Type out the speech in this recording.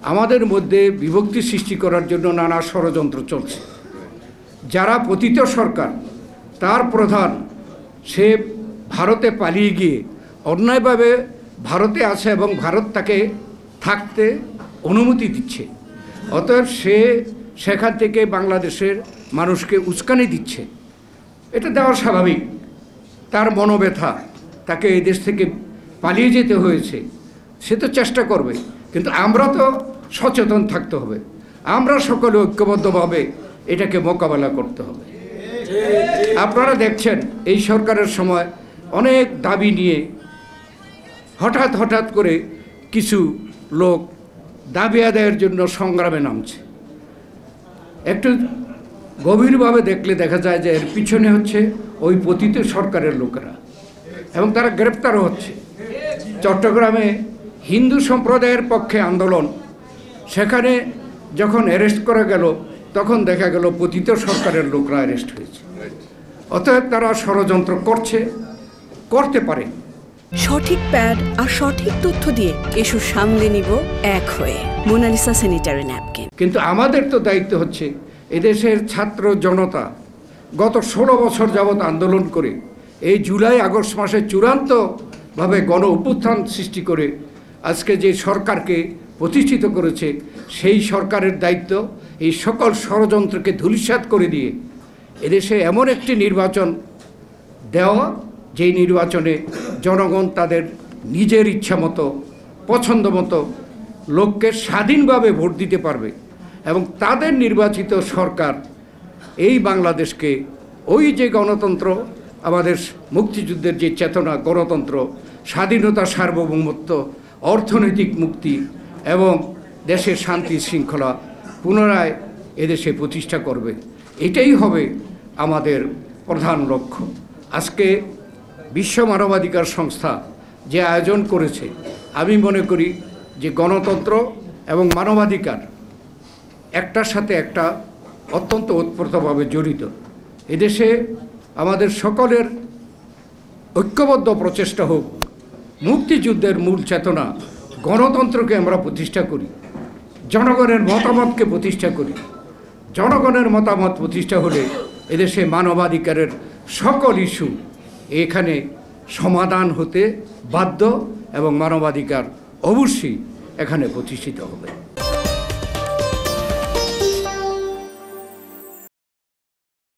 আমাদের মধ্যে বিভক্তি সৃষ্টি করার জন্য নানা ষড়যন্ত্র চলছে। যারা পতিত সরকার, তার প্রধান সে ভারতে পালিয়ে গিয়ে অন্যায়ভাবে ভারতে আছে এবং ভারত তাকে থাকতে অনুমতি দিচ্ছে। অতএব সে সেখান থেকে বাংলাদেশের মানুষকে উস্কানি দিচ্ছে। এটা দেওয়া স্বাভাবিক। তার মনোব্যথা, তাকে এই দেশ থেকে পালিয়ে যেতে হয়েছে, সে তো চেষ্টা করবে। কিন্তু আমরা তো সচেতন থাকতে হবে, আমরা সকলে ঐক্যবদ্ধভাবে এটাকে মোকাবেলা করতে হবে। আপনারা দেখছেন এই সরকারের সময় অনেক দাবি নিয়ে হঠাৎ করে কিছু লোক দাবি আদায়ের জন্য সংগ্রামে নামছে। একটু গভীরভাবে দেখলে দেখা যায় যে এর পিছনে হচ্ছে ওই পতিত সরকারের লোকেরা, এবং তারা গ্রেপ্তারও হচ্ছে। চট্টগ্রামে হিন্দু সম্প্রদায়ের পক্ষে আন্দোলন, সেখানে যখন অ্যারেস্ট করা গেল তখন দেখা গেল পতিত সরকারের লোকরা অ্যারেস্ট হয়েছে। অতএব তারা ষড়যন্ত্র করতে পারে। সঠিক প্যাড আর সঠিক তথ্য দিয়ে এসব সামলে নিব এক হয়ে। Monalisa sanitary napkin. কিন্তু আমাদের তো দায়িত্ব হচ্ছে এদেশের ছাত্র জনতা গত 16 বছর যাবৎ আন্দোলন করে এই জুলাই আগস্ট মাসে চূড়ান্তভাবে গণ অভ্যুত্থান সৃষ্টি করে আজকে যে সরকারকে প্রতিষ্ঠিত করেছে, সেই সরকারের দায়িত্ব এই সকল ষড়যন্ত্রকে ধূলিসাৎ করে দিয়ে এদেশে এমন একটি নির্বাচন দেওয়া, যেই নির্বাচনে জনগণ তাদের নিজের ইচ্ছা মতো, পছন্দ মতো লোককে স্বাধীনভাবে ভোট দিতে পারবে, এবং তাদের নির্বাচিত সরকার এই বাংলাদেশকে ওই যে গণতন্ত্র, আমাদের মুক্তিযুদ্ধের যে চেতনা, গণতন্ত্র, স্বাধীনতা, সার্বভৌমত্ব, অর্থনৈতিক মুক্তি এবং দেশের শান্তি শৃঙ্খলা পুনরায় এদেশে প্রতিষ্ঠা করবে। এটাই হবে আমাদের প্রধান লক্ষ্য। আজকে বিশ্ব মানবাধিকার সংস্থা যে আয়োজন করেছে, আমি মনে করি যে গণতন্ত্র এবং মানবাধিকার একটার সাথে একটা অত্যন্ত ওতপ্রোতভাবে জড়িত। এদেশে আমাদের সকলের ঐক্যবদ্ধ প্রচেষ্টা হোক, মুক্তিযুদ্ধের মূল চেতনা গণতন্ত্রকে আমরা প্রতিষ্ঠা করি, জনগণের মতামতকে প্রতিষ্ঠা করি। জনগণের মতামত প্রতিষ্ঠা হলে এদেশে মানবাধিকারের সকল ইস্যু এখানে সমাধান হতে বাধ্য, এবং মানবাধিকার অবশ্যই এখানে প্রতিষ্ঠিত হবে।